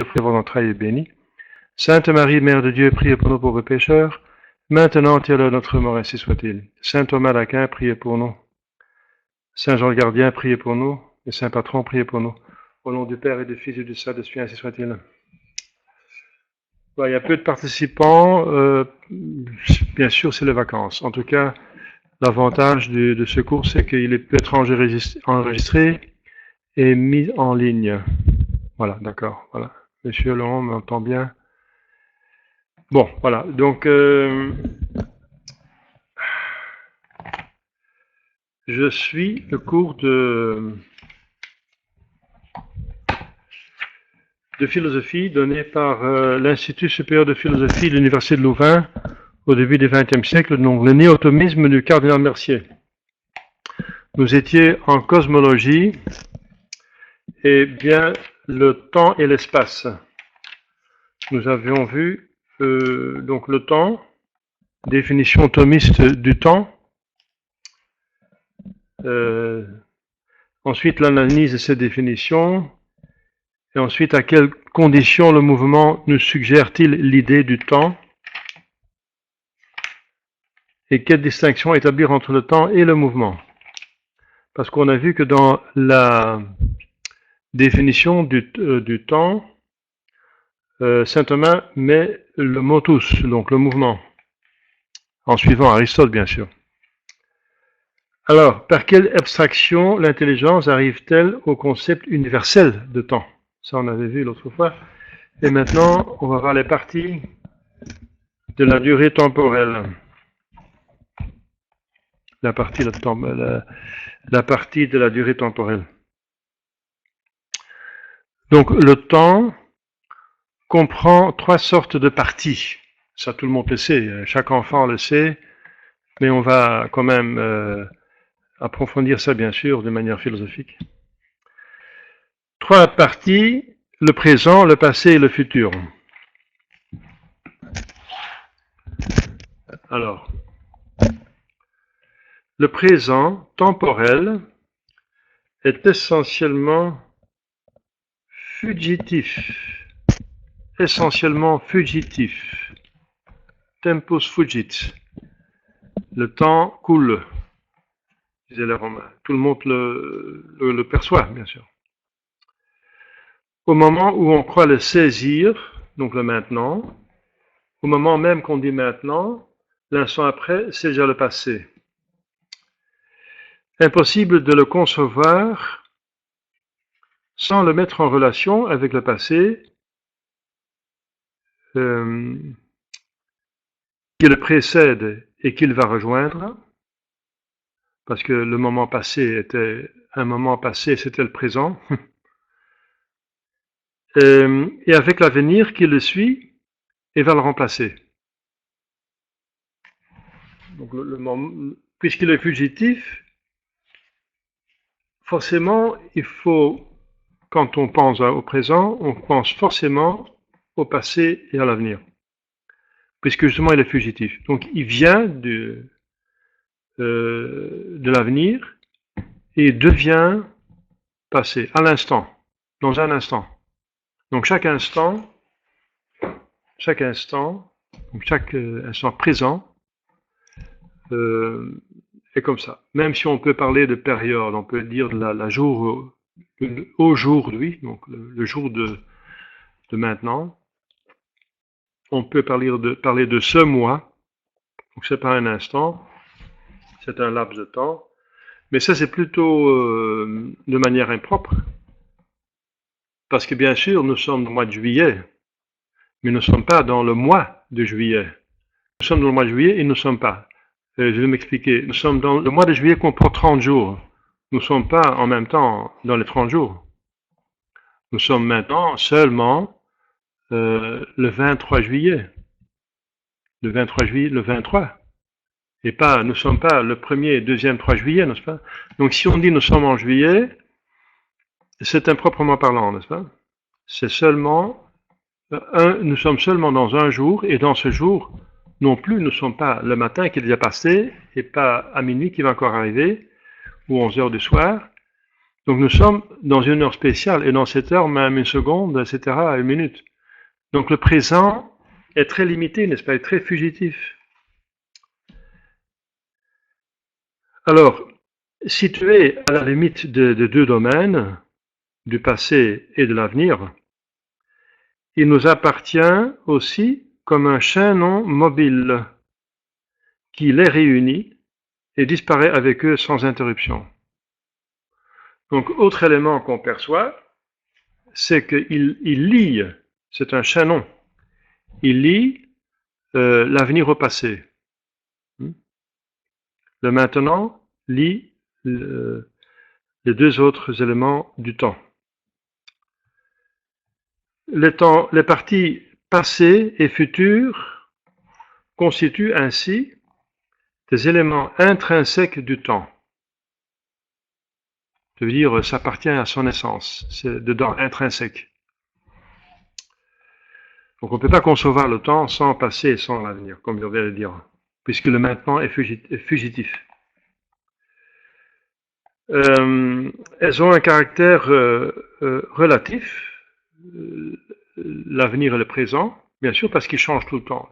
fruit de vos entrailles est béni. Sainte Marie, Mère de Dieu, priez pour nous pauvres pécheurs, maintenant et à l'heure de notre mort, ainsi soit-il. Saint Thomas d'Aquin, priez pour nous. Saint Jean le Gardien, priez pour nous. Et Saint Patron, priez pour nous. Au nom du Père et du Fils et du Saint-Esprit, ainsi soit-il. Il y a peu de participants. Bien sûr, c'est les vacances. En tout cas, l'avantage de ce cours, c'est qu'il peut être enregistré et mis en ligne. Voilà, d'accord. Voilà. Monsieur Laurent m'entend bien. Bon, voilà. Donc, je suis le cours de philosophie donné par l'Institut supérieur de philosophie de l'Université de Louvain au début du XXe siècle, donc le néotomisme du cardinal Mercier. Nous étions en cosmologie et bien le temps et l'espace. Nous avions vu donc le temps, définition thomiste du temps, ensuite l'analyse de cette définition, et ensuite à quelles conditions le mouvement nous suggère-t-il l'idée du temps, et quelle distinction établir entre le temps et le mouvement. Parce qu'on a vu que dans la définition du temps, saint Thomas met le motus, donc le mouvement, en suivant Aristote bien sûr. Alors, par quelle abstraction l'intelligence arrive-t-elle au concept universel de temps? Ça on avait vu l'autre fois. Et maintenant, on va voir les parties de la durée temporelle. La partie de la durée temporelle. Donc, le temps comprend trois sortes de parties. Ça, tout le monde le sait. Chaque enfant le sait. Mais on va quand même approfondir ça, bien sûr, de manière philosophique. Trois parties, le présent, le passé et le futur. Alors, le présent temporel est essentiellement fugitif. Tempus fugit. Le temps coule, disaient les Romains. Tout le monde le perçoit, bien sûr. Au moment où on croit le saisir, donc le maintenant, au moment même qu'on dit maintenant, l'instant après, c'est déjà le passé. Impossible de le concevoir sans le mettre en relation avec le passé qui le précède et qu'il va rejoindre, parce que le moment passé était un moment passé, c'était le présent, et avec l'avenir qui le suit et va le remplacer. Donc puisqu'il est fugitif, forcément, il faut, quand on pense au présent, on pense forcément au passé et à l'avenir, puisque justement il est fugitif. Donc il vient de l'avenir et devient passé, à l'instant, dans un instant. Donc chaque instant présent est comme ça. Même si on peut parler de période, on peut dire aujourd'hui, donc le jour de maintenant. On peut parler de ce mois, donc c'est pas un instant, c'est un laps de temps, mais ça c'est plutôt de manière impropre, parce que bien sûr nous sommes au mois de juillet, mais nous ne sommes pas dans le mois de juillet. Nous sommes dans le mois de juillet et nous ne sommes pas. Je vais m'expliquer. Nous sommes dans le mois de juillet comprend 30 jours. Nous ne sommes pas en même temps dans les 30 jours. Nous sommes maintenant seulement le 23 juillet. Le 23 juillet, le 23. Et pas, nous ne sommes pas le 1er, 2e, 3 juillet, n'est-ce pas? Donc si on dit nous sommes en juillet, c'est improprement parlant, n'est-ce pas? C'est seulement, nous sommes seulement dans un jour, et dans ce jour, non plus, nous ne sommes pas le matin qui est déjà passé, et pas à minuit qui va encore arriver, ou 11 heures du soir, Donc nous sommes dans une heure spéciale, et dans cette heure, même une seconde, etc., une minute. Donc le présent est très limité, n'est-ce pas, est très fugitif. Alors, situé à la limite de deux domaines, du passé et de l'avenir, il nous appartient aussi comme un chaînon mobile qui les réunit et disparaît avec eux sans interruption. Donc, autre élément qu'on perçoit, c'est qu'il lie, c'est un chaînon, il lie l'avenir au passé. Le maintenant lie les deux autres éléments du temps. Les parties passées et futures constituent ainsi des éléments intrinsèques du temps. Ça veut dire, ça appartient à son essence, c'est dedans, intrinsèque. Donc on ne peut pas concevoir le temps sans passé et sans l'avenir, comme je viens de dire, puisque le maintenant est fugitif. Elles ont un caractère relatif, l'avenir et le présent, bien sûr, parce qu'ils changent tout le temps.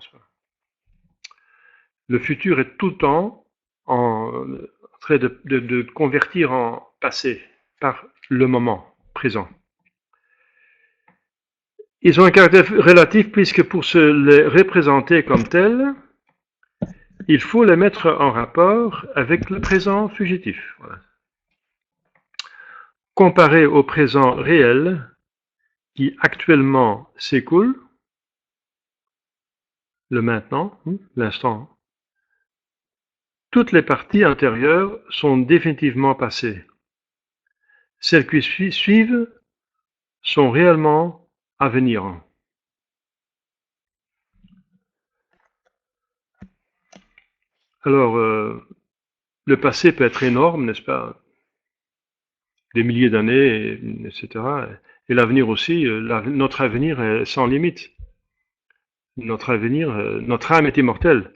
Le futur est tout le temps en train de convertir en passé par le moment présent. Ils ont un caractère relatif puisque pour se les représenter comme tels, il faut les mettre en rapport avec le présent fugitif. Voilà. Comparé au présent réel qui actuellement s'écoule, le maintenant, l'instant, toutes les parties antérieures sont définitivement passées. Celles qui suivent sont réellement à venir. Alors, le passé peut être énorme, n'est-ce pas? Des milliers d'années, etc. Et l'avenir aussi, notre avenir est sans limite. Notre avenir, notre âme est immortelle.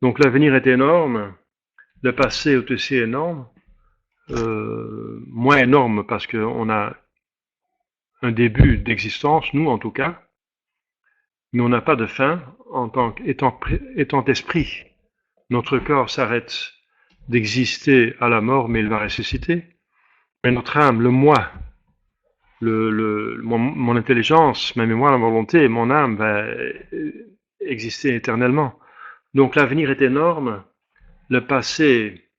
Donc l'avenir est énorme, le passé est aussi énorme, moins énorme parce qu'on a un début d'existence, nous en tout cas, mais on n'a pas de fin en tant qu'étant esprit. Notre corps s'arrête d'exister à la mort, mais il va ressusciter. Mais notre âme, le moi, mon intelligence, ma mémoire, ma volonté, mon âme va exister éternellement. Donc l'avenir est énorme, le passé,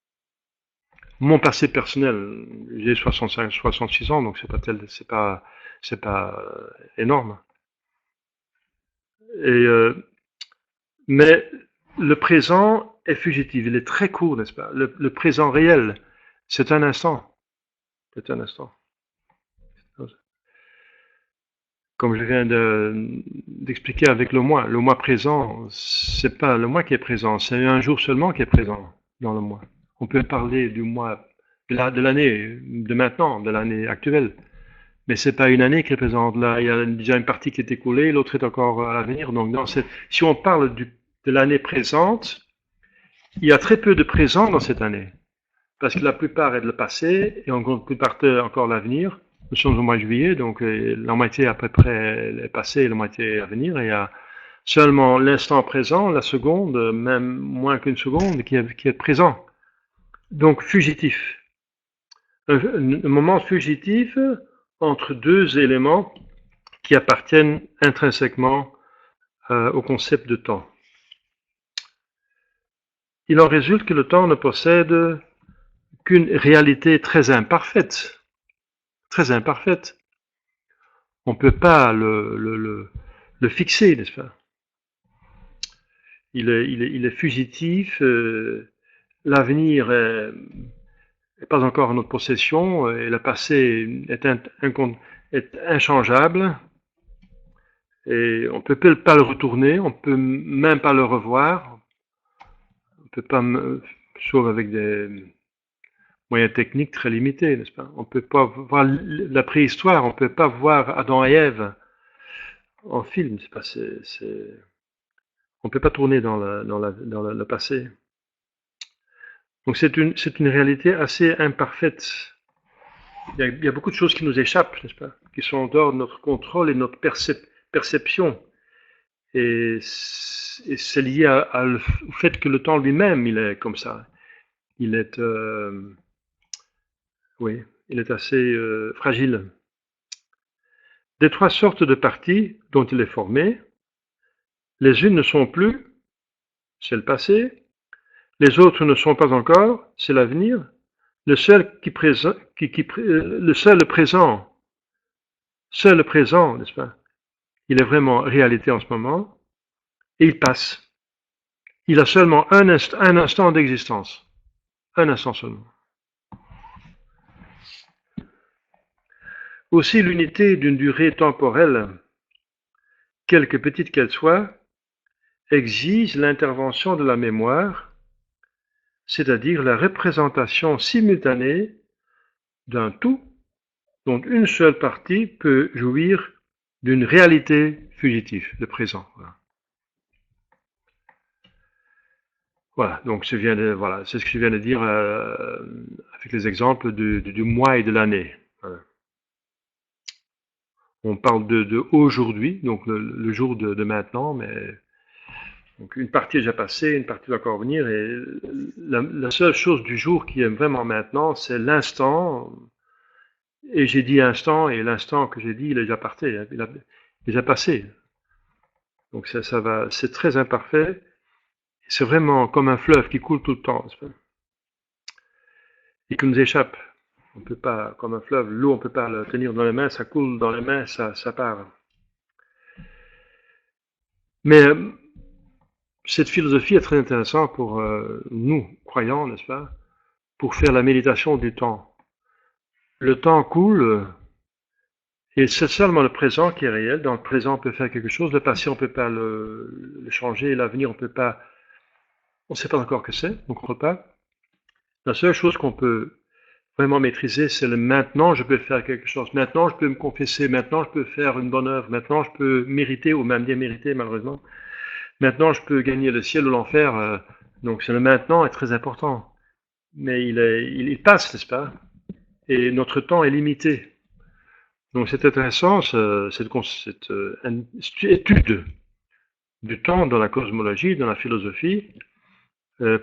mon passé personnel, j'ai 65, 66 ans, donc c'est pas énorme. Et, mais le présent est fugitif, il est très court, n'est-ce pas? Le présent réel, c'est un instant. C'est un instant. Comme je viens d'expliquer avec le mois présent, c'est pas le mois qui est présent, c'est un jour seulement qui est présent dans le mois. On peut parler du mois, de l'année, de maintenant, de l'année actuelle, mais c'est pas une année qui est présente. Là, il y a déjà une partie qui est écoulée, l'autre est encore à l'avenir. Donc, si on parle de l'année présente, il y a très peu de présent dans cette année, parce que la plupart est de le passé et en grande plupart encore l'avenir. Nous sommes au mois de juillet, donc la moitié à peu près est passée et la moitié à venir. Et il y a seulement l'instant présent, la seconde, même moins qu'une seconde, qui est présent. Donc fugitif. Un moment fugitif entre deux éléments qui appartiennent intrinsèquement au concept de temps. Il en résulte que le temps ne possède qu'une réalité très imparfaite. Très imparfaite. On ne peut pas le fixer, n'est-ce pas? Il est fugitif, l'avenir n'est pas encore en notre possession, et le passé est inchangeable, et on ne peut pas le retourner, on ne peut même pas le revoir, on ne peut pas, sauf avec des moyens techniques très limités, n'est-ce pas? On ne peut pas voir la préhistoire, on ne peut pas voir Adam et Ève en film, c'est pas, on ne peut pas tourner dans le passé. Donc c'est une réalité assez imparfaite. Il y a beaucoup de choses qui nous échappent, n'est-ce pas? Qui sont en dehors de notre contrôle et de notre perception. Et c'est lié au fait que le temps lui-même, il est comme ça. Il est, oui, il est assez fragile. Des trois sortes de parties dont il est formé, les unes ne sont plus, c'est le passé, les autres ne sont pas encore, c'est l'avenir. Le seul seul le présent, n'est-ce pas? Il est vraiment réalité en ce moment, et il passe. Il a seulement un instant d'existence. Un instant seulement. Aussi l'unité d'une durée temporelle, quelque petite qu'elle soit, exige l'intervention de la mémoire, c'est-à-dire la représentation simultanée d'un tout dont une seule partie peut jouir d'une réalité fugitive, le présent. Voilà, donc voilà, c'est ce que je viens de dire avec les exemples du mois et de l'année. Voilà. On parle de aujourd'hui, donc le jour de maintenant, mais donc une partie est déjà passée, une partie va encore venir, et la seule chose du jour qui est vraiment maintenant, c'est l'instant. Et j'ai dit instant, et l'instant que j'ai dit, il est déjà parti, il est déjà passé. Donc ça va, c'est très imparfait. C'est vraiment comme un fleuve qui coule tout le temps, et qui nous échappe. On peut pas, comme un fleuve, l'eau, on peut pas le tenir dans les mains, ça coule dans les mains, ça part. Mais cette philosophie est très intéressante pour nous, croyants, n'est-ce pas, pour faire la méditation du temps. Le temps coule, et c'est seulement le présent qui est réel. Dans le présent, on peut faire quelque chose. Le passé, on peut pas le changer. L'avenir, on peut pas. On ne sait pas encore que c'est, on ne comprend pas. La seule chose qu'on peut vraiment maîtriser, c'est le maintenant, je peux faire quelque chose. Maintenant, je peux me confesser. Maintenant, je peux faire une bonne œuvre. Maintenant, je peux mériter, ou même bien mériter, malheureusement. Maintenant, je peux gagner le ciel ou l'enfer. Donc, c'est le maintenant est très important. Mais il passe, n'est-ce pas? Et notre temps est limité. Donc, c'est intéressant, cette étude du temps dans la cosmologie, dans la philosophie,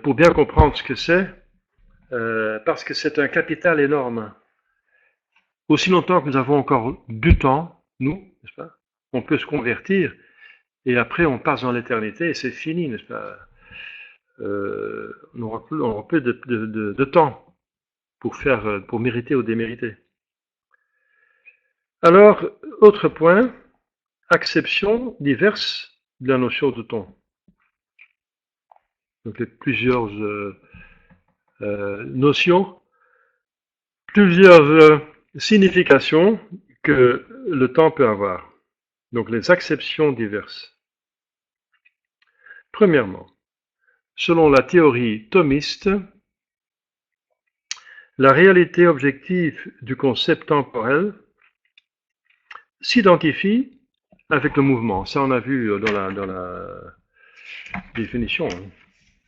pour bien comprendre ce que c'est, parce que c'est un capital énorme. Aussi longtemps que nous avons encore du temps, nous, n'est-ce pas, on peut se convertir, et après on passe dans l'éternité, et c'est fini, n'est-ce pas? On aura plus de temps pour mériter ou démériter. Alors, autre point, acception diverse de la notion de temps. Donc, il y a plusieurs notions, plusieurs significations que le temps peut avoir. Donc, les acceptions diverses. Premièrement, selon la théorie thomiste, la réalité objective du concept temporel s'identifie avec le mouvement. Ça, on a vu dans la définition.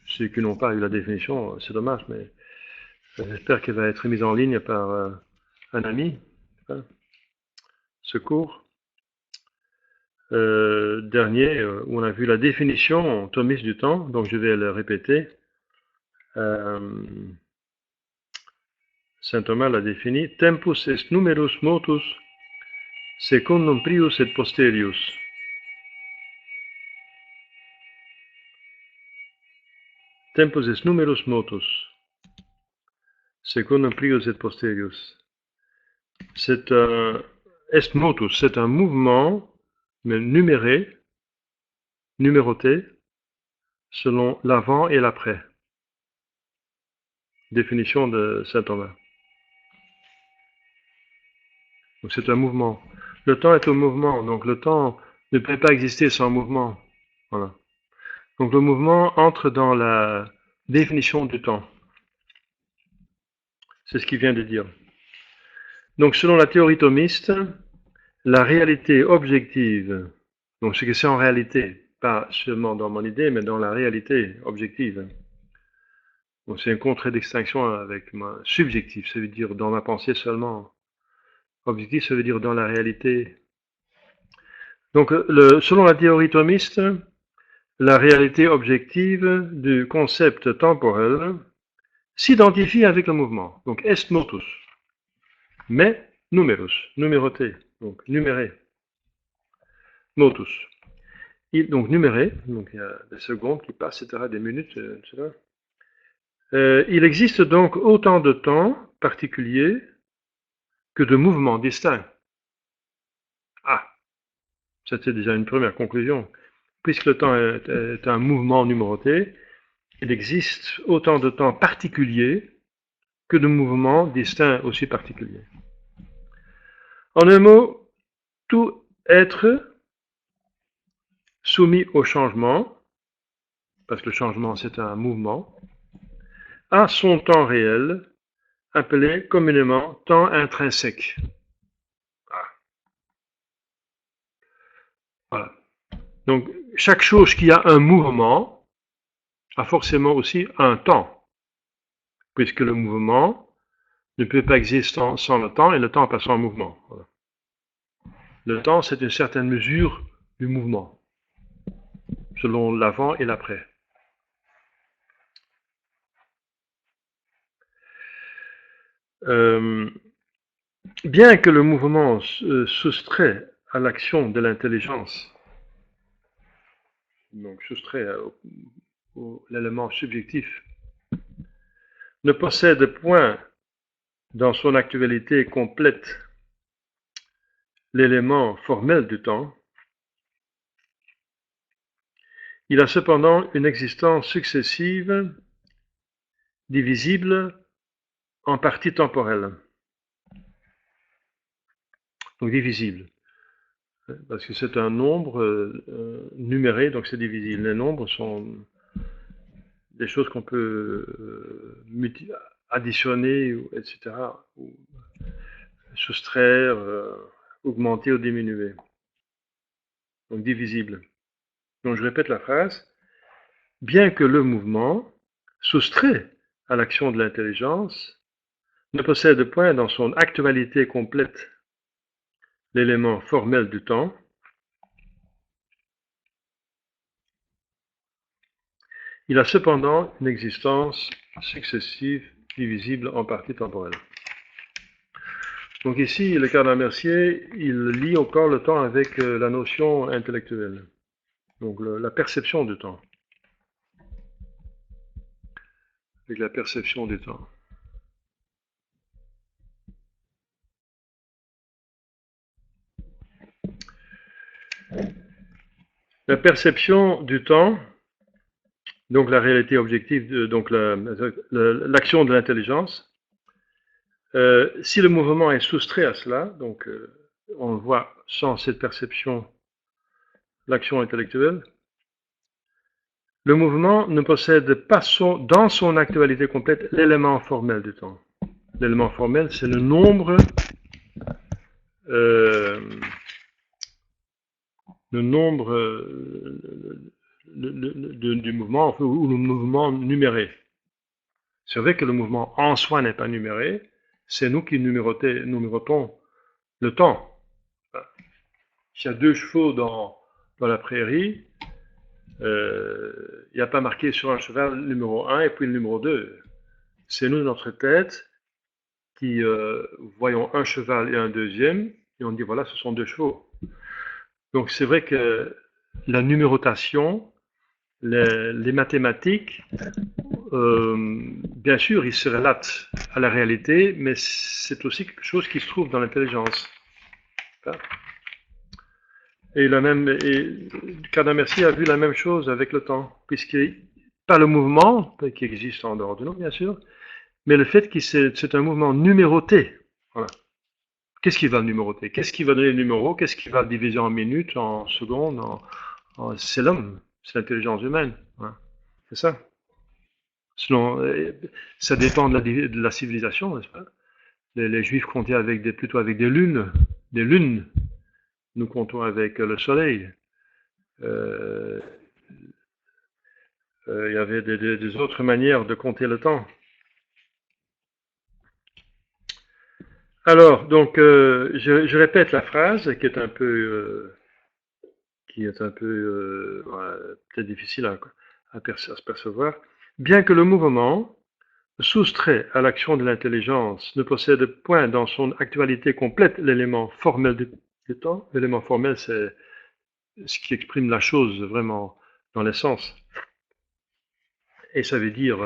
Ceux qui n'ont pas eu la définition, c'est dommage, mais j'espère qu'elle va être mise en ligne par un ami. Ce cours dernier, où on a vu la définition thomiste du temps, donc je vais le répéter. Saint Thomas l'a défini. Tempus est numerus motus secundum prius et posterius. Tempus est numerus motus secundum prius et posterius. C'est un est motus, c'est un mouvement mais numéroté, selon l'avant et l'après. Définition de saint Thomas. Donc c'est un mouvement. Le temps est un mouvement, donc le temps ne peut pas exister sans mouvement. Voilà. Donc le mouvement entre dans la définition du temps. C'est ce qu'il vient de dire. Donc selon la théorie thomiste, la réalité objective, donc ce que c'est en réalité, pas seulement dans mon idée, mais dans la réalité objective. Donc c'est une contre-distinction avec ma subjectif, ça veut dire dans ma pensée seulement. Objectif, ça veut dire dans la réalité. Donc, selon la théorie thomiste, la réalité objective du concept temporel s'identifie avec le mouvement. Donc, est motus. Mais numerus, numéroté, donc numéré. Motus. Donc numéré, donc il y a des secondes qui passent, etc., des minutes, etc. Il existe donc autant de temps particuliers que de mouvements distincts. Ah, c'était déjà une première conclusion. Puisque le temps est un mouvement numéroté, il existe autant de temps particuliers que de mouvements distincts aussi particuliers. En un mot, tout être soumis au changement, parce que le changement c'est un mouvement, a son temps réel, appelé communément temps intrinsèque. Ah. Voilà. Donc, chaque chose qui a un mouvement a forcément aussi un temps, puisque le mouvement ne peut pas exister sans le temps, et le temps pas sans mouvement. Voilà. Le temps, c'est une certaine mesure du mouvement, selon l'avant et l'après. Bien que le mouvement soustrait à l'action de l'intelligence, donc soustrait à l'élément subjectif, ne possède point dans son actualité complète l'élément formel du temps, il a cependant une existence successive, divisible en parties temporelles. Donc divisible, parce que c'est un nombre numéré, donc c'est divisible. Les nombres sont des choses qu'on peut additionner, etc., ou soustraire, augmenter ou diminuer. Donc divisible. Donc je répète la phrase. Bien que le mouvement, soustrait à l'action de l'intelligence, ne possède point dans son actualité complète l'élément formel du temps, il a cependant une existence successive, divisible en parties temporelles. Donc ici, le cardinal Mercier, il lie encore le temps avec la notion intellectuelle, donc la perception du temps. Avec la perception du temps. La perception du temps, donc la réalité objective, donc l'action de l'intelligence, si le mouvement est soustrait à cela, donc on voit sans cette perception l'action intellectuelle, le mouvement ne possède pas dans son actualité complète l'élément formel du temps. L'élément formel, c'est le nombre du mouvement, ou le mouvement numéré. C'est vrai que le mouvement en soi n'est pas numéré, c'est nous qui numérotons le temps. S'il y a 2 chevaux dans la prairie, il n'y a pas marqué sur un cheval le numéro 1 et puis le numéro 2. C'est nous, notre tête, qui voyons un cheval et un deuxième, et on dit voilà, ce sont 2 chevaux. Donc c'est vrai que la numérotation, les mathématiques, bien sûr, ils se relatent à la réalité, mais c'est aussi quelque chose qui se trouve dans l'intelligence. Et Cardinal Mercier a vu la même chose avec le temps, puisque pas le mouvement, qui existe en dehors de nous, bien sûr, mais le fait que c'est un mouvement numéroté. Voilà. Qu'est-ce qui va numéroter? Qu'est-ce qui va donner le numéro? Qu'est-ce qui va diviser en minutes, en secondes? C'est l'homme, c'est l'intelligence humaine. Voilà. C'est ça. Selon, ça dépend de la civilisation, n'est-ce pas? Les Juifs comptaient plutôt avec des lunes. Des lunes. Nous comptons avec le soleil. Il y avait des autres manières de compter le temps. Alors, donc, je répète la phrase qui est un peu voilà, peut-être difficile à se percevoir. Bien que le mouvement, soustrait à l'action de l'intelligence, ne possède point dans son actualité complète l'élément formel du temps. L'élément formel, c'est ce qui exprime la chose vraiment dans l'essence. Et ça veut dire,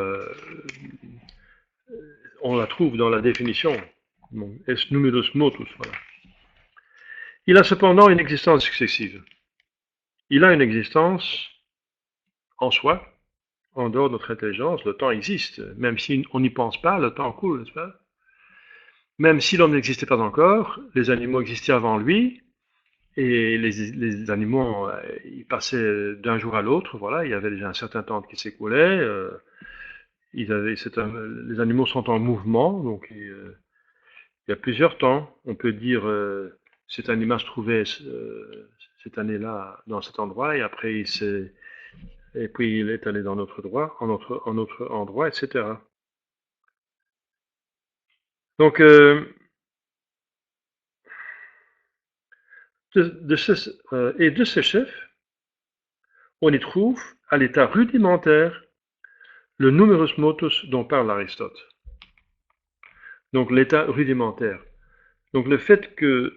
on la trouve dans la définition, es numerus motus, voilà. Il a cependant une existence successive. Il a une existence en soi, en dehors de notre intelligence. Le temps existe, même si on n'y pense pas, le temps coule, n'est-ce pas? Même si l'homme n'existait pas encore, les animaux existaient avant lui, et les animaux, ils passaient d'un jour à l'autre, voilà, il y avait déjà un certain temps qui s'écoulait, les animaux sont en mouvement, donc il y a plusieurs temps. On peut dire, cet animal se trouvait cette année-là dans cet endroit, et après et puis il est allé dans notre droit, en autre endroit, etc. Donc, de ces chefs, on y trouve, à l'état rudimentaire, le numerus motus dont parle Aristote. Donc l'état rudimentaire. Donc le fait que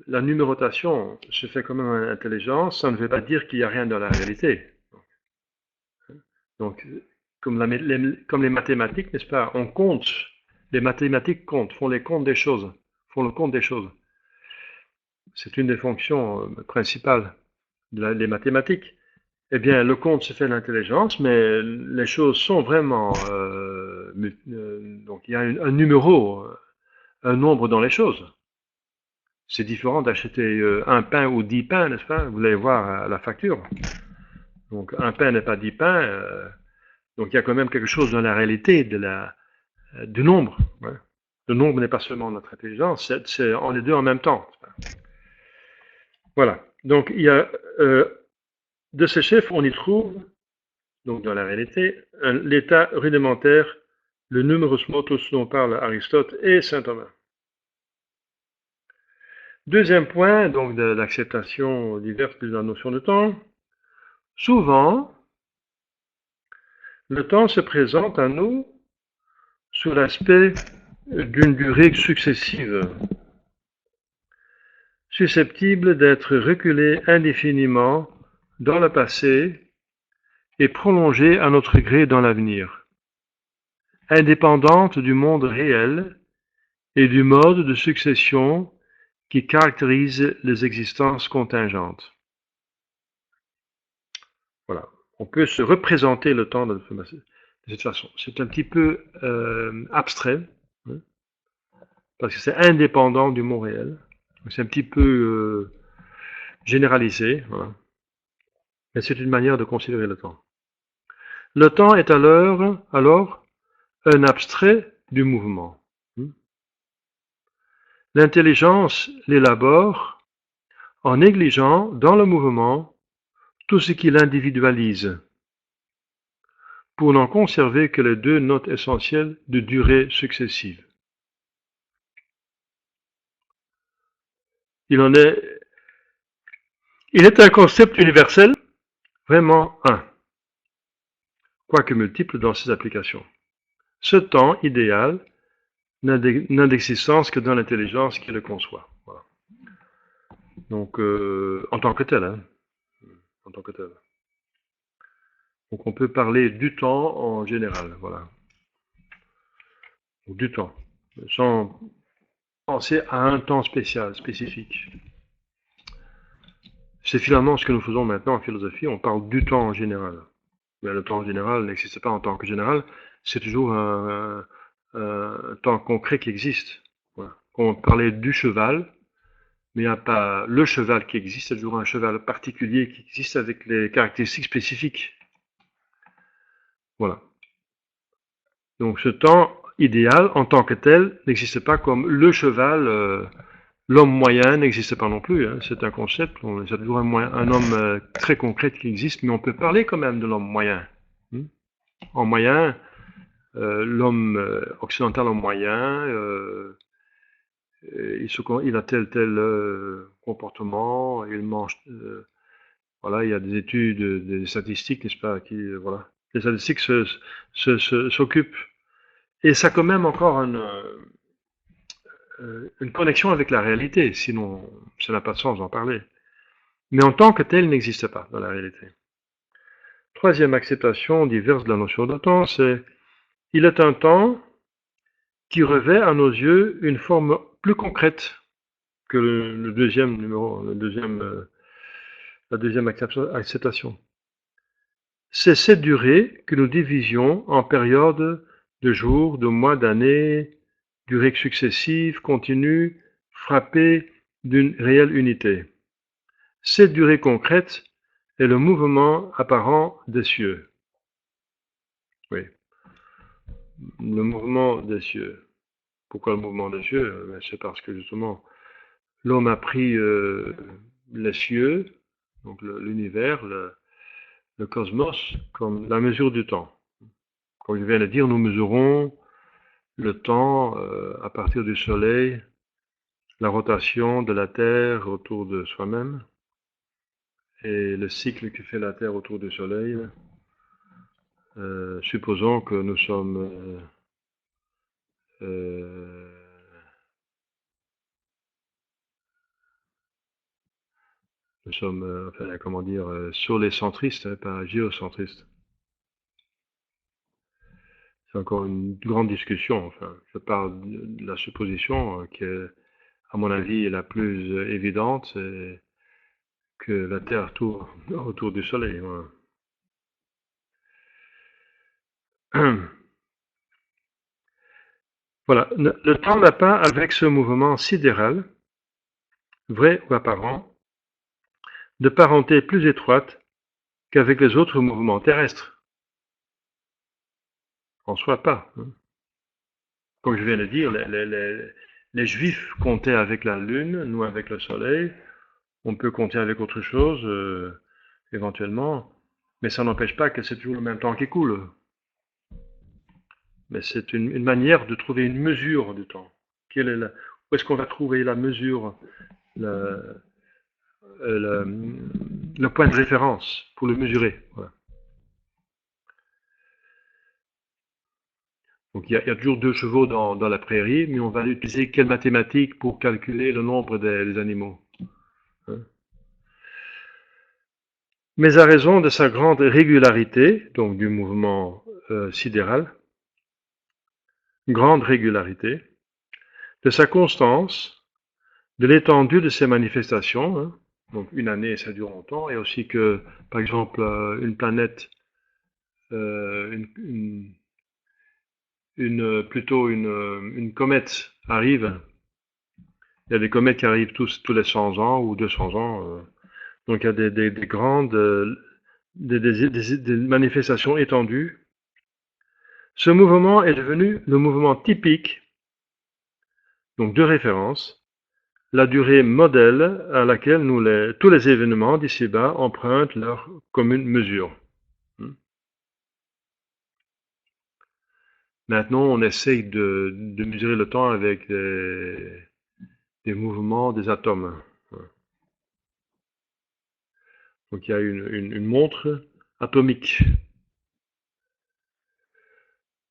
la numérotation se fait quand même en intelligence, ça ne veut pas dire qu'il n'y a rien dans la réalité. Donc comme les mathématiques, n'est-ce pas, on compte, les mathématiques comptent, font les comptes des choses, font le compte des choses. C'est une des fonctions principales des mathématiques. Eh bien, le compte se fait l'intelligence, mais les choses sont vraiment... donc il y a un numéro, un nombre dans les choses. C'est différent d'acheter un pain ou 10 pains, n'est-ce pas? Vous allez voir à la facture. Donc un pain n'est pas 10 pains. Donc il y a quand même quelque chose dans la réalité du nombre. Ouais. Le nombre n'est pas seulement notre intelligence, on est deux en même temps. Voilà. Donc il y a de ces chiffres, on y trouve, donc dans la réalité, l'état rudimentaire, le numerus motus dont parle Aristote et saint Thomas. Deuxième point, donc de l'acceptation diverse de la notion de temps. Souvent, le temps se présente à nous sous l'aspect d'une durée successive, susceptible d'être reculée indéfiniment dans le passé et prolongée à notre gré dans l'avenir, indépendante du monde réel et du mode de succession qui caractérise les existences contingentes. Voilà. On peut se représenter le temps de cette façon. C'est un petit peu abstrait, hein, parce que c'est indépendant du monde réel. C'est un petit peu généralisé, voilà. Mais c'est une manière de considérer le temps. Le temps est alors un abstrait du mouvement. L'intelligence l'élabore en négligeant dans le mouvement tout ce qui l'individualise, pour n'en conserver que les deux notes essentielles de durée successive. Il est un concept universel, vraiment un, quoique multiple dans ses applications. Ce temps idéal n'a d'existence que dans l'intelligence qui le conçoit. Voilà. Donc, en tant que tel, hein, en tant que tel. Donc, on peut parler du temps en général, voilà. Du temps, sans penser à un temps spécial, spécifique. C'est finalement ce que nous faisons maintenant en philosophie, on parle du temps en général. Mais le temps en général n'existe pas en tant que général, c'est toujours un temps concret qui existe. Voilà. On parlait du cheval, mais il n'y a pas le cheval qui existe, c'est toujours un cheval particulier qui existe avec les caractéristiques spécifiques. Voilà. Donc ce temps idéal, en tant que tel, n'existe pas comme le cheval. L'homme moyen n'existe pas non plus, hein. C'est un concept, c'est toujours un homme très concret qui existe, mais on peut parler quand même de l'homme moyen. En moyen, l'homme occidental en moyen, il a tel comportement, il mange. Voilà, il y a des études, des statistiques, n'est-ce pas, voilà. Les statistiques s'occupent. Et ça a quand même encore une connexion avec la réalité, sinon ça n'a pas de sens d'en parler. Mais en tant que tel, il n'existe pas dans la réalité. Troisième acceptation diverse de la notion de temps, c'est il est un temps qui revêt à nos yeux une forme plus concrète que le deuxième numéro, la deuxième acceptation. C'est cette durée que nous divisions en périodes de jours, de mois, d'années, durées successives, continues, frappées d'une réelle unité. Cette durée concrète est le mouvement apparent des cieux. Oui, le mouvement des cieux. Pourquoi le mouvement des cieux? C'est parce que justement, l'homme a pris les cieux, donc l'univers, le cosmos, comme la mesure du temps. Comme je viens de dire, nous mesurons le temps à partir du Soleil, la rotation de la Terre autour de soi-même et le cycle que fait la Terre autour du Soleil. Supposons que nous sommes enfin, comment dire, solécentristes, hein, pas géocentristes. C'est encore une grande discussion. Enfin, je parle de la supposition qui, à mon avis, est la plus évidente, c'est que la Terre tourne autour du Soleil. Voilà. Voilà. Le temps n'a pas, avec ce mouvement sidéral, vrai ou apparent, de parenté plus étroite qu'avec les autres mouvements terrestres. En soi, pas. Comme je viens de dire, les Juifs comptaient avec la Lune, nous avec le Soleil. On peut compter avec autre chose, éventuellement, mais ça n'empêche pas que c'est toujours le même temps qui coule. Mais c'est une manière de trouver une mesure du temps. Où est-ce qu'on va trouver la mesure, le, le point de référence pour le mesurer? Voilà. Donc il y a toujours deux chevaux dans la prairie, mais on va utiliser quelle mathématique pour calculer le nombre des animaux? Hein? Mais à raison de sa grande régularité, donc du mouvement sidéral, grande régularité, de sa constance, de l'étendue de ses manifestations, hein, donc une année ça dure longtemps, et aussi que, par exemple, une planète, plutôt une comète arrive, il y a des comètes qui arrivent tous les 100 ans ou 200 ans, donc il y a des grandes, des manifestations étendues. Ce mouvement est devenu le mouvement typique, donc de référence, la durée modèle à laquelle tous les événements d'ici-bas empruntent leur commune mesure. Maintenant, on essaye de mesurer le temps avec des mouvements des atomes. Donc il y a une montre atomique.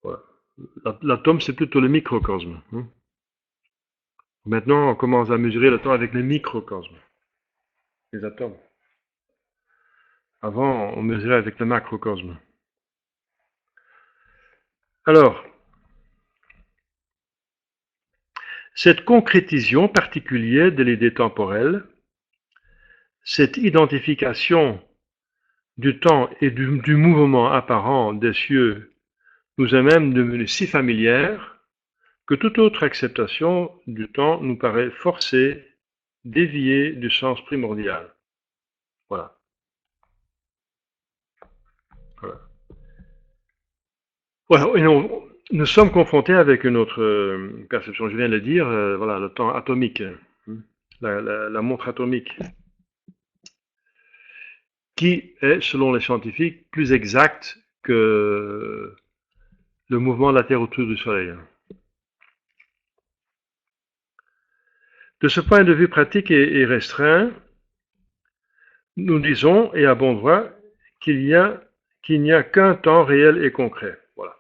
Voilà. L'atome, c'est plutôt le microcosme. Maintenant, on commence à mesurer le temps avec les microcosmes, les atomes. Avant, on mesurait avec le macrocosme. Alors, cette concrétisation particulière de l'idée temporelle, cette identification du temps et du mouvement apparent des cieux nous est même devenue si familière que toute autre acceptation du temps nous paraît forcée, déviée du sens primordial. Voilà. Voilà. Voilà. Et nous sommes confrontés avec une autre perception, je viens de le dire, voilà, le temps atomique, la montre atomique, qui est, selon les scientifiques, plus exact que le mouvement de la Terre autour du Soleil. De ce point de vue pratique et restreint, nous disons, et à bon droit, qu'il n'y a qu'un temps réel et concret. Voilà.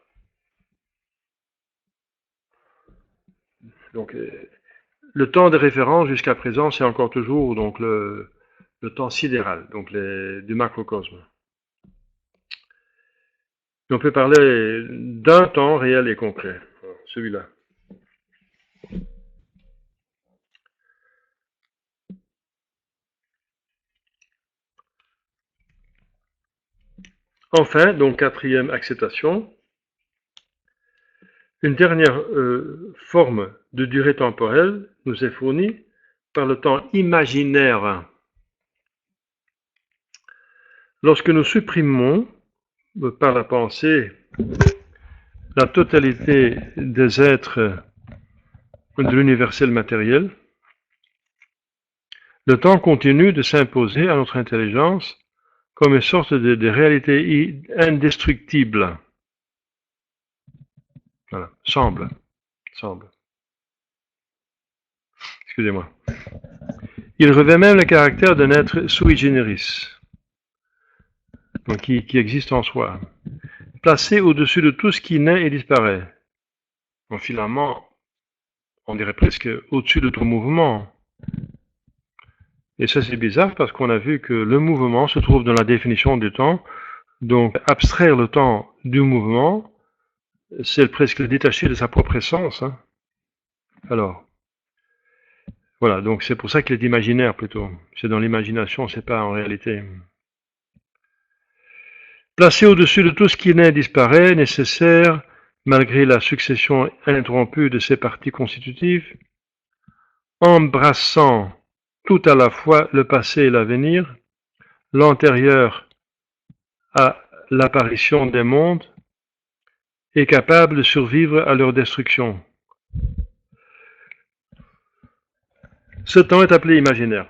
Donc, le temps de référence jusqu'à présent, c'est encore toujours donc le temps sidéral, donc du macrocosme. Et on peut parler d'un temps réel et concret, celui-là. Enfin, donc quatrième acceptation, une dernière forme de durée temporelle nous est fournie par le temps imaginaire. Lorsque nous supprimons par la pensée la totalité des êtres de l'universel matériel, le temps continue de s'imposer à notre intelligence comme une sorte de réalité indestructible. Voilà, semble. Excusez-moi. Il revêt même le caractère d'un être sui generis, donc qui existe en soi, placé au-dessus de tout ce qui naît et disparaît. Donc finalement, on dirait presque au-dessus de tout mouvement. Et ça c'est bizarre parce qu'on a vu que le mouvement se trouve dans la définition du temps. Donc abstraire le temps du mouvement, c'est presque le détacher de sa propre essence. Hein. Alors, voilà, donc c'est pour ça qu'il est imaginaire plutôt. C'est dans l'imagination, c'est pas en réalité. Placé au-dessus de tout ce qui naît et disparaît, nécessaire, malgré la succession ininterrompue de ses parties constitutives, embrassant tout à la fois le passé et l'avenir, l'antérieur à l'apparition des mondes, est capable de survivre à leur destruction. Ce temps est appelé imaginaire.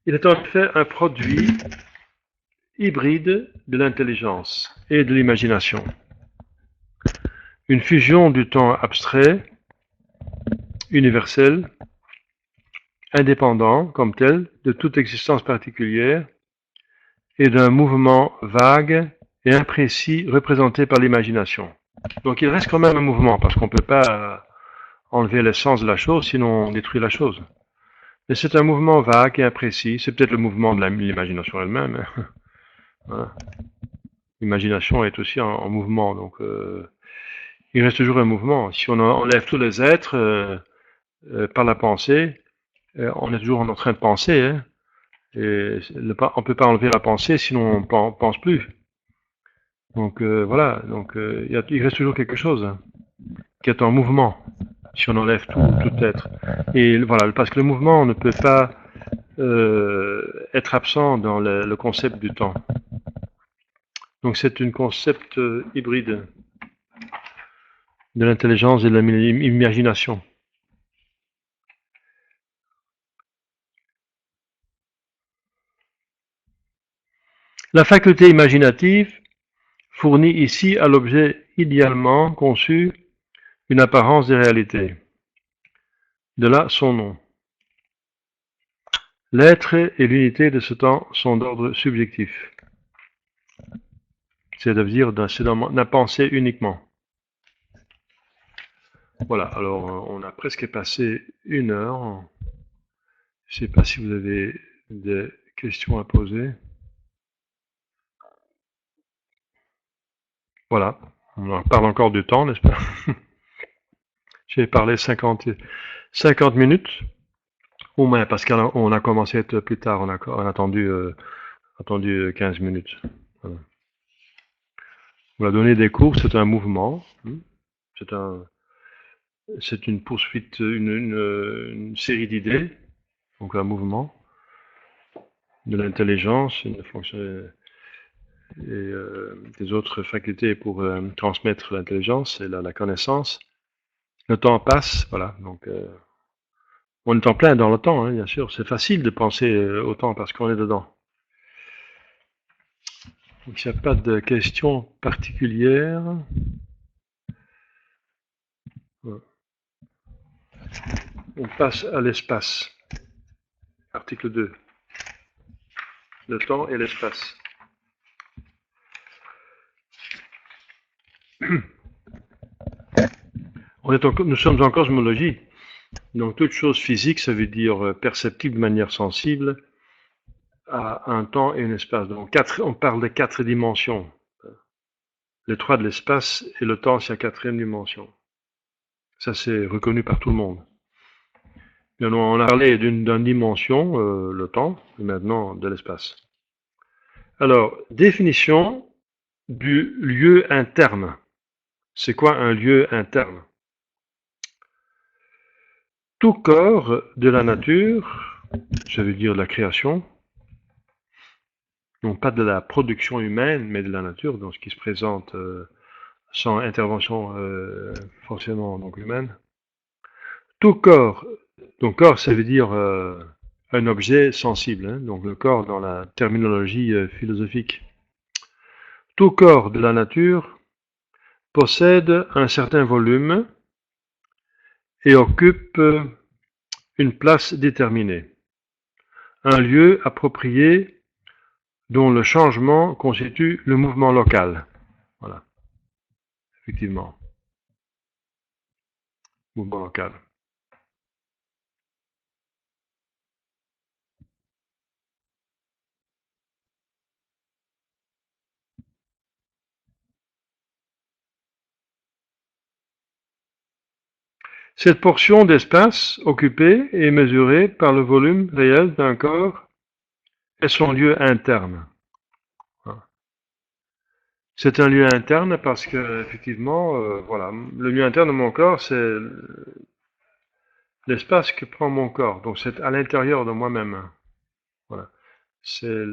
Il est en fait un produit hybride de l'intelligence et de l'imagination. Une fusion du temps abstrait, universel, indépendant comme tel de toute existence particulière et d'un mouvement vague et imprécis représenté par l'imagination. Donc il reste quand même un mouvement parce qu'on ne peut pas enlever l'essence de la chose sinon on détruit la chose. Mais c'est un mouvement vague et imprécis, c'est peut-être le mouvement de l'imagination elle-même. Voilà. L'imagination est aussi en mouvement, donc il reste toujours un mouvement. Si on enlève tous les êtres par la pensée, on est toujours en train de penser. Hein, et on ne peut pas enlever la pensée, sinon on ne pense plus. Donc voilà, donc il reste toujours quelque chose qui est en mouvement, si on enlève tout être. Et voilà, parce que le mouvement ne peut pas être absent dans le concept du temps. Donc c'est un concept hybride de l'intelligence et de l'imagination. La faculté imaginative fournit ici à l'objet idéalement conçu une apparence de réalité. De là son nom. L'être et l'unité de ce temps sont d'ordre subjectif. C'est-à-dire c'est dans la pensée uniquement. Voilà, alors on a presque passé 1 heure. Je ne sais pas si vous avez des questions à poser. Voilà, on en parle encore du temps, n'est-ce pas? J'ai parlé 50 minutes, au moins, parce qu'on a commencé à être plus tard, on a attendu 15 minutes. Voilà. On a donné des cours, c'est un mouvement, c'est une poursuite, une série d'idées, donc un mouvement de l'intelligence, une fonction et des autres facultés pour transmettre l'intelligence et la connaissance. Le temps passe, voilà, donc on est en plein dans le temps, hein, bien sûr. C'est facile de penser au temps parce qu'on est dedans. Donc il n'y a pas de questions particulières. Ouais. On passe à l'espace. Article 2. Le temps et l'espace. Nous sommes en cosmologie. Donc toute chose physique, ça veut dire perceptible de manière sensible à un temps et un espace. Donc on parle de 4 dimensions. Les 3 de l'espace et le temps, c'est la 4e dimension. Ça, c'est reconnu par tout le monde. Bien, on a parlé d'une dimension, le temps, et maintenant de l'espace. Alors, définition du lieu interne. C'est quoi un lieu interne? Tout corps de la nature, ça veut dire de la création, non pas de la production humaine, mais de la nature, donc ce qui se présente sans intervention forcément donc humaine. Tout corps, donc corps ça veut dire un objet sensible, hein, donc le corps dans la terminologie philosophique. Tout corps de la nature possède un certain volume et occupe une place déterminée, un lieu approprié dont le changement constitue le mouvement local. Voilà, effectivement, mouvement local. Cette portion d'espace occupée est mesurée par le volume réel d'un corps et son lieu interne. C'est un lieu interne parce que, effectivement, voilà, le lieu interne de mon corps, c'est l'espace que prend mon corps. Donc c'est à l'intérieur de moi-même. Voilà. C'est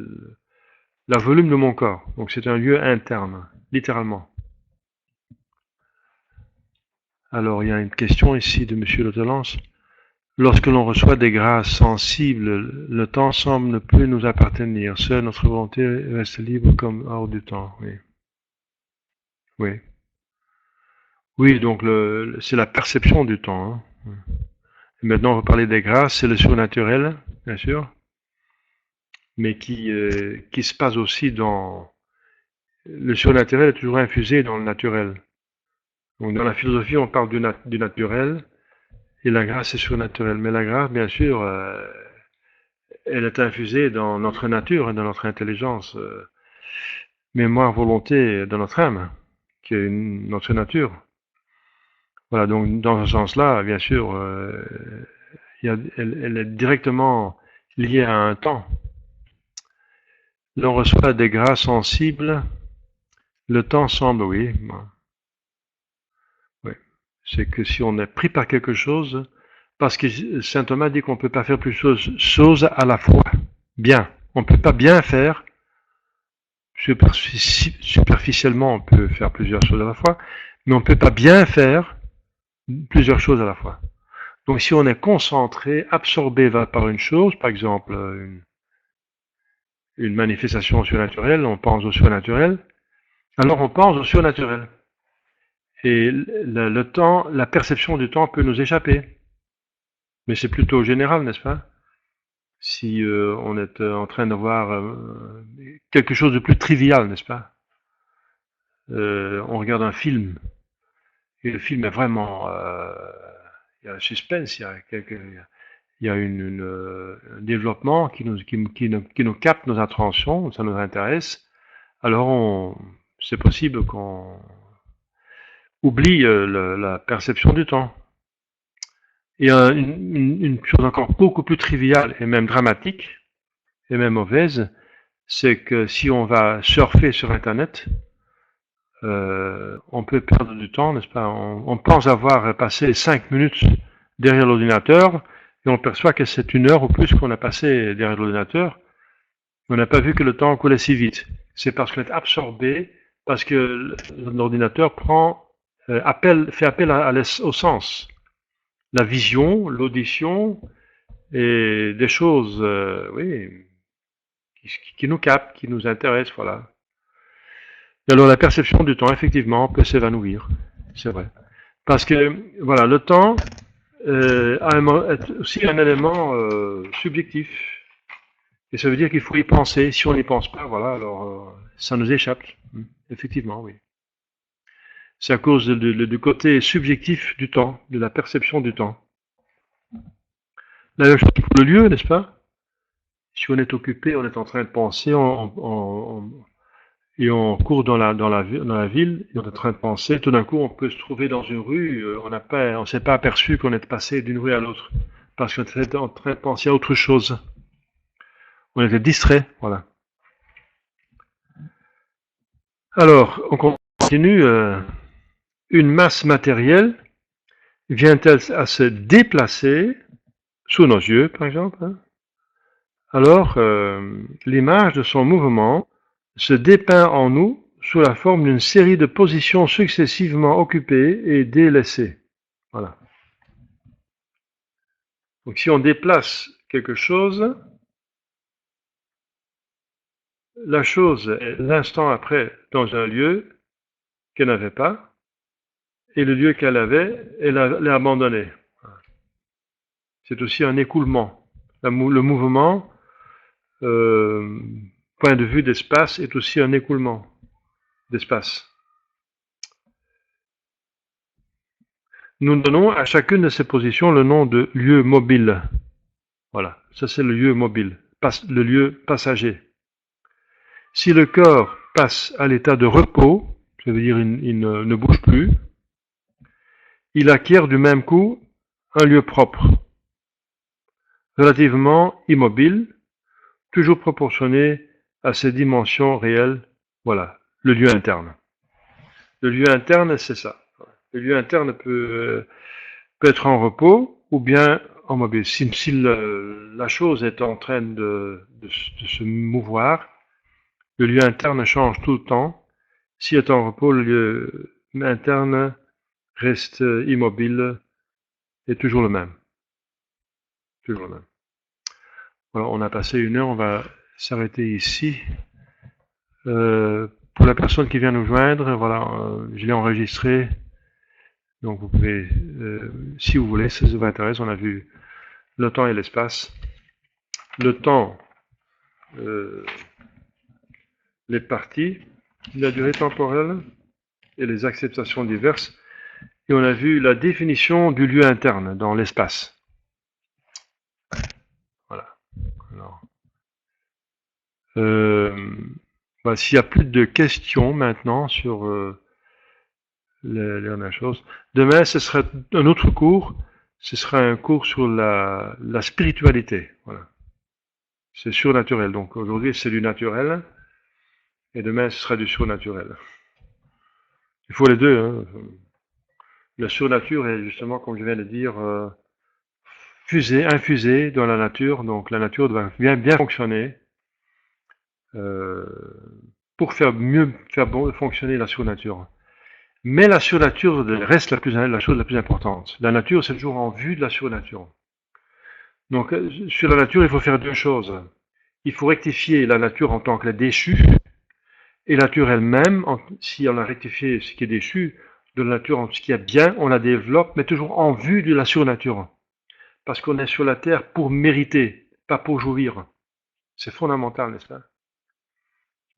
la volume de mon corps. Donc c'est un lieu interne, littéralement. Alors il y a une question ici de Monsieur Lotelance. Lorsque l'on reçoit des grâces sensibles, le temps semble ne plus nous appartenir. Seule notre volonté reste libre comme hors du temps. Oui. Oui. Oui, donc c'est la perception du temps. Hein. Et maintenant, on va parler des grâces, c'est le surnaturel, bien sûr, mais qui se passe aussi dans... Le surnaturel est toujours infusé dans le naturel. Donc dans la philosophie, on parle du naturel, et la grâce est surnaturelle. Mais la grâce, bien sûr, elle est infusée dans notre nature et dans notre intelligence. Mémoire, volonté dans notre âme, qui est notre nature. Voilà, donc dans ce sens-là, bien sûr, elle est directement liée à un temps. L'on reçoit des grâces sensibles, le temps semble, oui. Oui. C'est que si on est pris par quelque chose, parce que saint Thomas dit qu'on ne peut pas faire plusieurs choses à la fois. Bien. On ne peut pas bien faire. Superficiellement, on peut faire plusieurs choses à la fois, mais on ne peut pas bien faire plusieurs choses à la fois. Donc si on est concentré, absorbé par une chose, par exemple une manifestation surnaturelle, on pense au surnaturel, alors on pense au surnaturel. Et le temps, la perception du temps peut nous échapper. Mais c'est plutôt général, n'est-ce pas? Si on est en train de voir quelque chose de plus trivial, n'est-ce pas? On regarde un film, et le film est vraiment... il y a un suspense, il y a un développement qui nous capte nos attentions, ça nous intéresse. Alors c'est possible qu'on oublie la perception du temps. Et une chose encore beaucoup plus triviale et même dramatique, et même mauvaise, c'est que si on va surfer sur Internet, on peut perdre du temps, n'est-ce pas? On pense avoir passé 5 minutes derrière l'ordinateur, et on perçoit que c'est 1 heure ou plus qu'on a passé derrière l'ordinateur. On n'a pas vu que le temps coulait si vite. C'est parce qu'on est absorbé, parce que l'ordinateur fait appel au sens. La vision, l'audition, et des choses, oui, qui nous captent, qui nous intéressent, voilà. Et alors la perception du temps, effectivement, peut s'évanouir, c'est vrai. Parce que, voilà, le temps, est aussi un élément subjectif. Et ça veut dire qu'il faut y penser. Si on n'y pense pas, voilà, alors ça nous échappe. Effectivement, oui. C'est à cause du côté subjectif du temps, de la perception du temps. La même chose pour le lieu, n'est-ce pas? Si on est occupé, on est en train de penser, et on court dans la ville, et on est en train de penser, tout d'un coup on peut se trouver dans une rue, on s'est pas aperçu qu'on est passé d'une rue à l'autre, parce qu'on était en train de penser à autre chose. On était distrait, voilà. Alors, on continue. Une masse matérielle vient-elle à se déplacer sous nos yeux, par exemple, hein? Alors, l'image de son mouvement se dépeint en nous sous la forme d'une série de positions successivement occupées et délaissées. Voilà. Donc si on déplace quelque chose, la chose est l'instant après dans un lieu qu'elle n'avait pas, et le lieu qu'elle avait, elle l'a abandonné. C'est aussi un écoulement. Le mouvement, point de vue d'espace, est aussi un écoulement d'espace. Nous donnons à chacune de ces positions le nom de lieu mobile. Voilà, ça c'est le lieu mobile, le lieu passager. Si le corps passe à l'état de repos, ça veut dire il ne bouge plus, il acquiert du même coup un lieu propre, relativement immobile, toujours proportionné à ses dimensions réelles. Voilà, le lieu interne. Le lieu interne, c'est ça. Le lieu interne peut être en repos ou bien en mobile. Si la chose est en train de se mouvoir, le lieu interne change tout le temps. Si est en repos, le lieu interne reste immobile et toujours le même. Toujours le même. Voilà, on a passé 1 heure, on va s'arrêter ici. Pour la personne qui vient nous joindre, voilà, je l'ai enregistré. Donc vous pouvez, si vous voulez, ça vous intéresse, on a vu le temps et l'espace. Le temps, les parties, la durée temporelle et les acceptations diverses. Et on a vu la définition du lieu interne dans l'espace. Voilà. Alors, bah, s'il n'y a plus de questions maintenant sur les dernières choses, demain ce sera un autre cours. Ce sera un cours sur la spiritualité. Voilà. C'est surnaturel. Donc aujourd'hui c'est du naturel et demain ce sera du surnaturel. Il faut les deux. Hein. La surnature est justement, comme je viens de dire, infusée dans la nature. Donc la nature doit bien fonctionner pour faire fonctionner la surnature. Mais la surnature reste la chose la plus importante. La nature, c'est toujours en vue de la surnature. Donc sur la nature, il faut faire 2 choses. Il faut rectifier la nature en tant que la déchue, et la nature elle-même, si on a rectifié ce qui est déchu, de la nature en ce qui est bien, on la développe, mais toujours en vue de la surnature. Parce qu'on est sur la terre pour mériter, pas pour jouir. C'est fondamental, n'est-ce pas?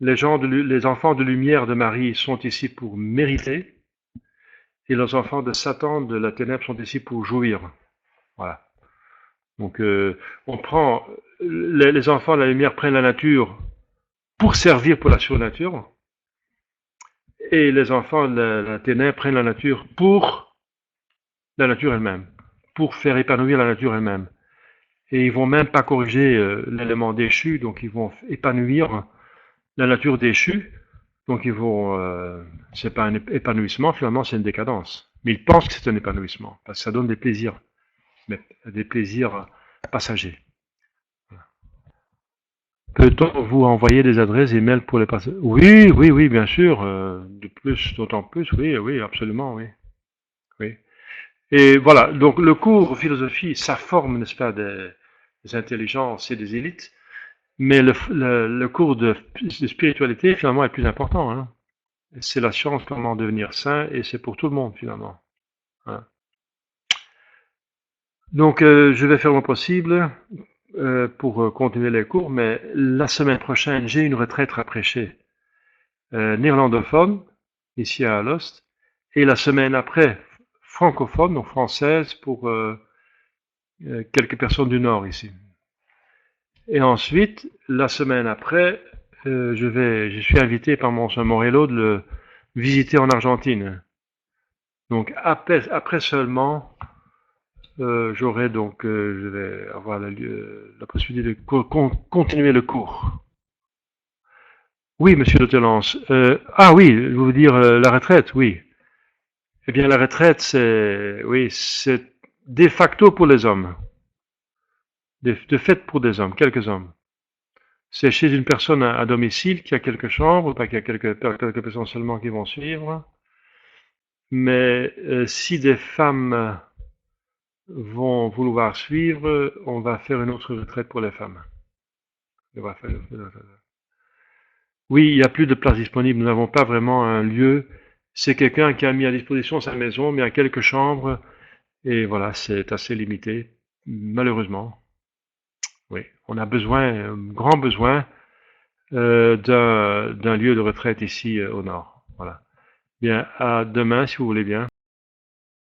Les enfants de lumière de Marie sont ici pour mériter, et les enfants de Satan, de la ténèbre, sont ici pour jouir. Voilà. Donc, on prend, les enfants de la lumière prennent la nature pour servir pour la surnature, et les enfants de la ténèbre prennent la nature pour la nature elle-même, pour faire épanouir la nature elle-même. Et ils vont même pas corriger l'élément déchu, donc ils vont épanouir la nature déchue, donc ils vont, c'est pas un épanouissement, finalement c'est une décadence. Mais ils pensent que c'est un épanouissement, parce que ça donne des plaisirs, mais des plaisirs passagers. Peut-on vous envoyer des adresses email pour les passagers? Oui, oui, oui, bien sûr. De plus, d'autant plus, oui, oui, absolument, oui. Oui. Et voilà, donc le cours philosophie, ça forme, n'est-ce pas, des intelligences et des élites, mais le cours de spiritualité, finalement, est plus important. Hein. C'est la science comment devenir saint, et c'est pour tout le monde, finalement. Hein. Donc, je vais faire mon possible pour continuer les cours, mais la semaine prochaine, j'ai une retraite à prêcher néerlandophone, ici à Alost, et la semaine après, francophone, donc française, pour quelques personnes du Nord ici. Et ensuite, la semaine après, je suis invité par mon Morello de le visiter en Argentine. Donc après seulement, j'aurai donc, je vais avoir la possibilité de continuer le cours. Oui, monsieur de Telance. Ah oui, je veux dire la retraite, oui. Eh bien, la retraite, oui, c'est de facto pour les hommes. De fait pour des hommes, quelques hommes. C'est chez une personne à domicile qui a quelques chambres, pas qu'il y a quelques personnes seulement qui vont suivre. Mais si des femmes vont vouloir suivre, on va faire une autre retraite pour les femmes. Oui, il n'y a plus de place disponible. Nous n'avons pas vraiment un lieu. C'est quelqu'un qui a mis à disposition sa maison, mais il y a quelques chambres. Et voilà, c'est assez limité, malheureusement. Oui, on a besoin, grand besoin, d'un lieu de retraite ici au nord. Voilà. Bien, à demain si vous voulez bien.